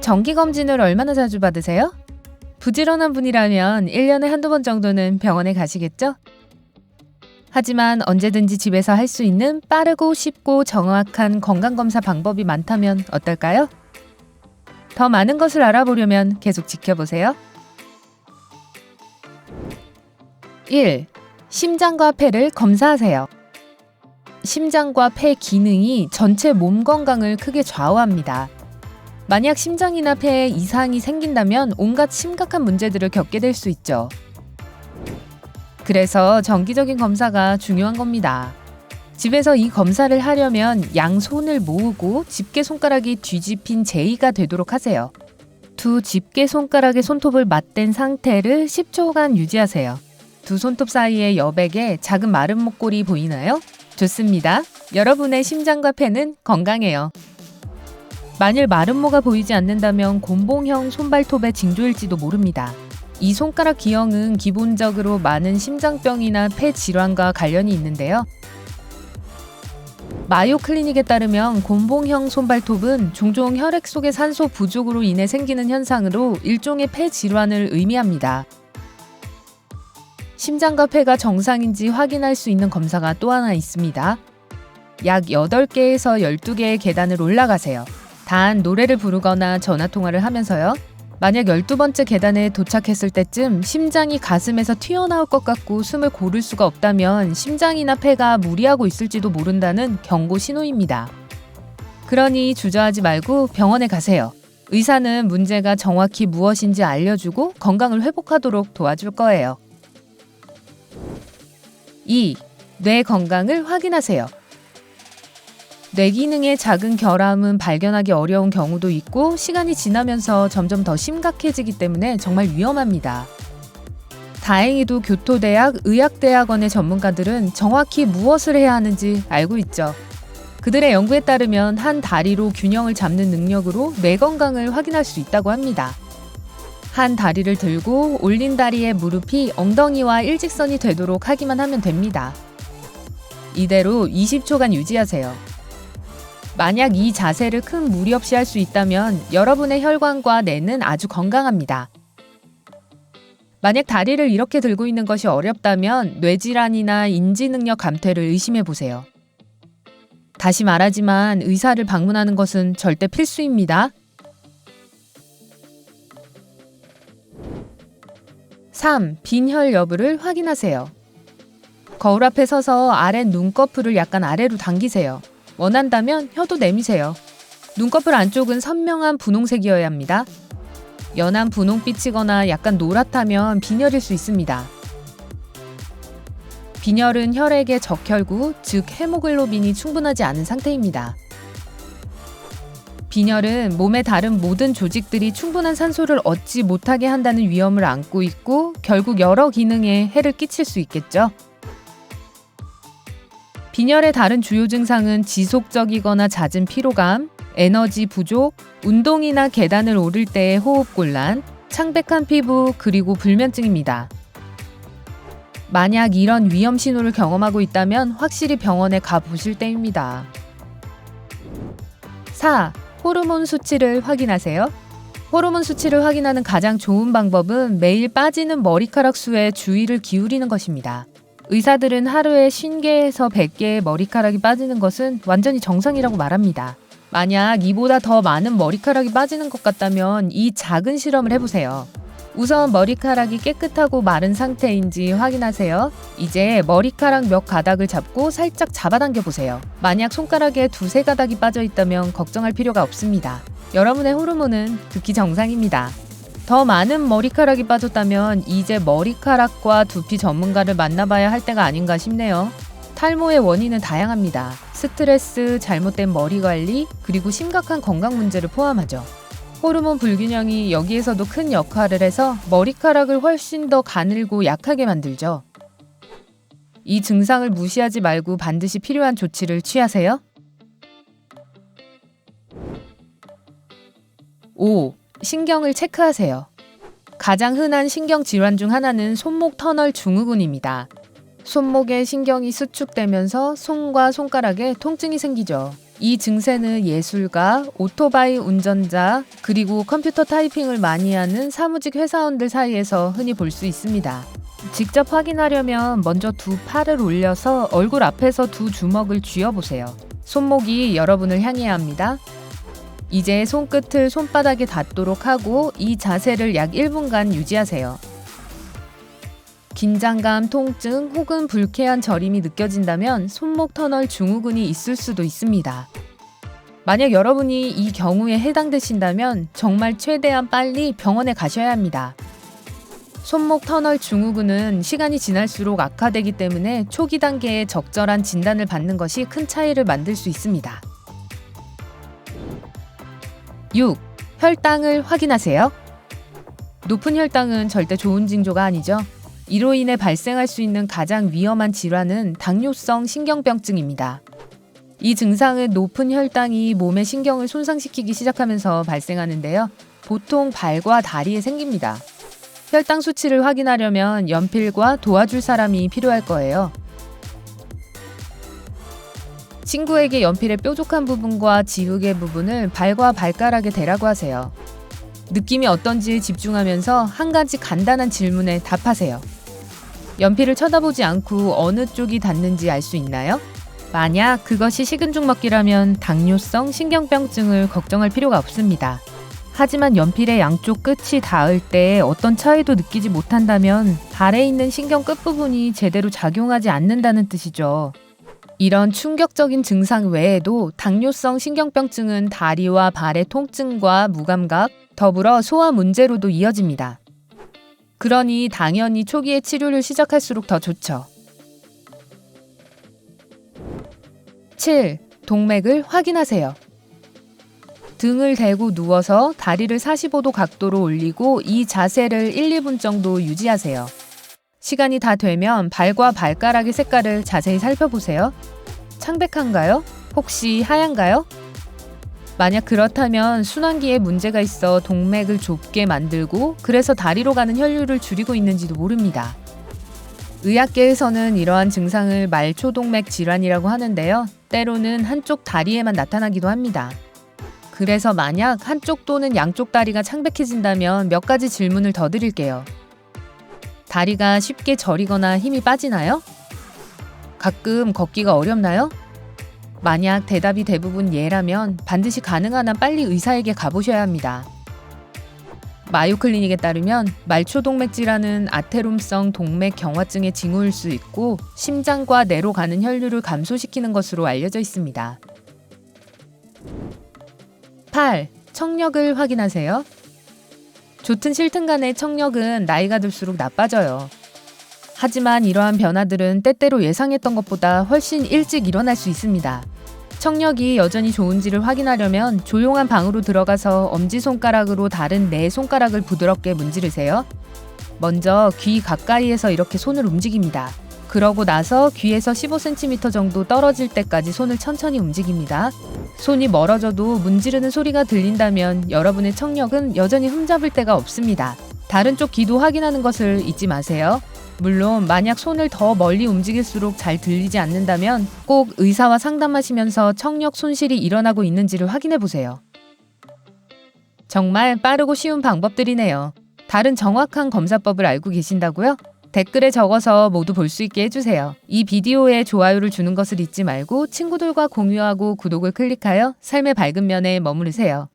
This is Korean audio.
정기검진을 얼마나 자주 받으세요? 부지런한 분이라면 1년에 한두 번 정도는 병원에 가시겠죠? 하지만 언제든지 집에서 할 수 있는 빠르고 쉽고 정확한 건강검사 방법이 많다면 어떨까요? 더 많은 것을 알아보려면 계속 지켜보세요. 1. 심장과 폐를 검사하세요. 심장과 폐 기능이 전체 몸 건강을 크게 좌우합니다. 만약 심장이나 폐에 이상이 생긴다면 온갖 심각한 문제들을 겪게 될 수 있죠. 그래서 정기적인 검사가 중요한 겁니다. 집에서 이 검사를 하려면 양손을 모으고 집게 손가락이 뒤집힌 제의가 되도록 하세요. 두 집게 손가락의 손톱을 맞댄 상태를 10초간 유지하세요. 두 손톱 사이의 여백에 작은 마른 목골이 보이나요? 좋습니다. 여러분의 심장과 폐는 건강해요. 만일 마른 모가 보이지 않는다면 곤봉형 손발톱의 징조일지도 모릅니다. 이 손가락 기형은 기본적으로 많은 심장병이나 폐 질환과 관련이 있는데요. 마요 클리닉에 따르면 곤봉형 손발톱은 종종 혈액 속의 산소 부족으로 인해 생기는 현상으로 일종의 폐 질환을 의미합니다. 심장과 폐가 정상인지 확인할 수 있는 검사가 또 하나 있습니다. 약 8개에서 12개의 계단을 올라가세요. 단 노래를 부르거나 전화통화를 하면서요. 만약 12번째 계단에 도착했을 때쯤 심장이 가슴에서 튀어나올 것 같고 숨을 고를 수가 없다면 심장이나 폐가 무리하고 있을지도 모른다는 경고 신호입니다. 그러니 주저하지 말고 병원에 가세요. 의사는 문제가 정확히 무엇인지 알려주고 건강을 회복하도록 도와줄 거예요. 2. 뇌 건강을 확인하세요. 뇌 기능의 작은 결함은 발견하기 어려운 경우도 있고 시간이 지나면서 점점 더 심각해지기 때문에 정말 위험합니다. 다행히도 교토대학 의학대학원의 전문가들은 정확히 무엇을 해야 하는지 알고 있죠. 그들의 연구에 따르면 한 다리로 균형을 잡는 능력으로 뇌 건강을 확인할 수 있다고 합니다. 한 다리를 들고 올린 다리의 무릎이 엉덩이와 일직선이 되도록 하기만 하면 됩니다. 이대로 20초간 유지하세요. 만약 이 자세를 큰 무리 없이 할 수 있다면 여러분의 혈관과 뇌는 아주 건강합니다. 만약 다리를 이렇게 들고 있는 것이 어렵다면 뇌질환이나 인지능력 감퇴를 의심해 보세요. 다시 말하지만 의사를 방문하는 것은 절대 필수입니다. 3. 빈혈 여부를 확인하세요. 거울 앞에 서서 아랫 눈꺼풀을 약간 아래로 당기세요. 원한다면 혀도 내미세요. 눈꺼풀 안쪽은 선명한 분홍색이어야 합니다. 연한 분홍빛이거나 약간 노랗다면 빈혈일 수 있습니다. 빈혈은 혈액의 적혈구, 즉 헤모글로빈이 충분하지 않은 상태입니다. 빈혈은 몸의 다른 모든 조직들이 충분한 산소를 얻지 못하게 한다는 위험을 안고 있고 결국 여러 기능에 해를 끼칠 수 있겠죠. 빈혈의 다른 주요 증상은 지속적이거나 잦은 피로감, 에너지 부족, 운동이나 계단을 오를 때의 호흡곤란, 창백한 피부, 그리고 불면증입니다. 만약 이런 위험 신호를 경험하고 있다면 확실히 병원에 가보실 때입니다. 4. 호르몬 수치를 확인하세요. 호르몬 수치를 확인하는 가장 좋은 방법은 매일 빠지는 머리카락 수에 주의를 기울이는 것입니다. 의사들은 하루에 50개에서 100개의 머리카락이 빠지는 것은 완전히 정상이라고 말합니다. 만약 이보다 더 많은 머리카락이 빠지는 것 같다면 이 작은 실험을 해보세요. 우선 머리카락이 깨끗하고 마른 상태인지 확인하세요. 이제 머리카락 몇 가닥을 잡고 살짝 잡아당겨 보세요. 만약 손가락에 2-3가닥이 빠져 있다면 걱정할 필요가 없습니다. 여러분의 호르몬은 극히 정상입니다. 더 많은 머리카락이 빠졌다면 이제 머리카락과 두피 전문가를 만나봐야 할 때가 아닌가 싶네요. 탈모의 원인은 다양합니다. 스트레스, 잘못된 머리 관리, 그리고 심각한 건강 문제를 포함하죠. 호르몬 불균형이 여기에서도 큰 역할을 해서 머리카락을 훨씬 더 가늘고 약하게 만들죠. 이 증상을 무시하지 말고 반드시 필요한 조치를 취하세요. 5. 신경을 체크하세요. 가장 흔한 신경 질환 중 하나는 손목 터널 증후군입니다. 손목에 신경이 수축되면서 손과 손가락에 통증이 생기죠. 이 증세는 예술가, 오토바이 운전자, 그리고 컴퓨터 타이핑을 많이 하는 사무직 회사원들 사이에서 흔히 볼 수 있습니다. 직접 확인하려면 먼저 두 팔을 올려서 얼굴 앞에서 두 주먹을 쥐어보세요. 손목이 여러분을 향해야 합니다. 이제 손끝을 손바닥에 닿도록 하고 이 자세를 약 1분간 유지하세요. 긴장감, 통증 혹은 불쾌한 저림이 느껴진다면 손목 터널 증후군이 있을 수도 있습니다. 만약 여러분이 이 경우에 해당되신다면 정말 최대한 빨리 병원에 가셔야 합니다. 손목 터널 증후군은 시간이 지날수록 악화되기 때문에 초기 단계에 적절한 진단을 받는 것이 큰 차이를 만들 수 있습니다. 6. 혈당을 확인하세요. 높은 혈당은 절대 좋은 징조가 아니죠. 이로 인해 발생할 수 있는 가장 위험한 질환은 당뇨성 신경병증입니다. 이 증상은 높은 혈당이 몸의 신경을 손상시키기 시작하면서 발생하는데요. 보통 발과 다리에 생깁니다. 혈당 수치를 확인하려면 연필과 도와줄 사람이 필요할 거예요. 친구에게 연필의 뾰족한 부분과 지우개 부분을 발과 발가락에 대라고 하세요. 느낌이 어떤지 집중하면서 한 가지 간단한 질문에 답하세요. 연필을 쳐다보지 않고 어느 쪽이 닿는지 알 수 있나요? 만약 그것이 식은 죽 먹기라면 당뇨성 신경병증을 걱정할 필요가 없습니다. 하지만 연필의 양쪽 끝이 닿을 때 어떤 차이도 느끼지 못한다면 발에 있는 신경 끝부분이 제대로 작용하지 않는다는 뜻이죠. 이런 충격적인 증상 외에도 당뇨성 신경병증은 다리와 발의 통증과 무감각, 더불어 소화 문제로도 이어집니다. 그러니 당연히 초기에 치료를 시작할수록 더 좋죠. 7. 동맥을 확인하세요. 등을 대고 누워서 다리를 45도 각도로 올리고 이 자세를 1, 2분 정도 유지하세요. 시간이 다 되면 발과 발가락의 색깔을 자세히 살펴보세요. 창백한가요? 혹시 하얀가요? 만약 그렇다면 순환기에 문제가 있어 동맥을 좁게 만들고 그래서 다리로 가는 혈류를 줄이고 있는지도 모릅니다. 의학계에서는 이러한 증상을 말초동맥 질환이라고 하는데요. 때로는 한쪽 다리에만 나타나기도 합니다. 그래서 만약 한쪽 또는 양쪽 다리가 창백해진다면 몇 가지 질문을 더 드릴게요. 다리가 쉽게 저리거나 힘이 빠지나요? 가끔 걷기가 어렵나요? 만약 대답이 대부분 예라면 반드시 가능한 한 빨리 의사에게 가보셔야 합니다. 마요 클리닉에 따르면 말초동맥 질환은 아테롬성 동맥 경화증의 징후일 수 있고 심장과 뇌로 가는 혈류를 감소시키는 것으로 알려져 있습니다. 8. 청력을 확인하세요. 좋든 싫든 간에 청력은 나이가 들수록 나빠져요. 하지만 이러한 변화들은 때때로 예상했던 것보다 훨씬 일찍 일어날 수 있습니다. 청력이 여전히 좋은지를 확인하려면 조용한 방으로 들어가서 엄지손가락으로 다른 네 손가락을 부드럽게 문지르세요. 먼저 귀 가까이에서 이렇게 손을 움직입니다. 그러고 나서 귀에서 15cm 정도 떨어질 때까지 손을 천천히 움직입니다. 손이 멀어져도 문지르는 소리가 들린다면 여러분의 청력은 여전히 흠잡을 데가 없습니다. 다른 쪽 귀도 확인하는 것을 잊지 마세요. 물론 만약 손을 더 멀리 움직일수록 잘 들리지 않는다면 꼭 의사와 상담하시면서 청력 손실이 일어나고 있는지를 확인해 보세요. 정말 빠르고 쉬운 방법들이네요. 다른 정확한 검사법을 알고 계신다고요? 댓글에 적어서 모두 볼 수 있게 해주세요. 이 비디오에 좋아요를 주는 것을 잊지 말고 친구들과 공유하고 구독을 클릭하여 삶의 밝은 면에 머무르세요.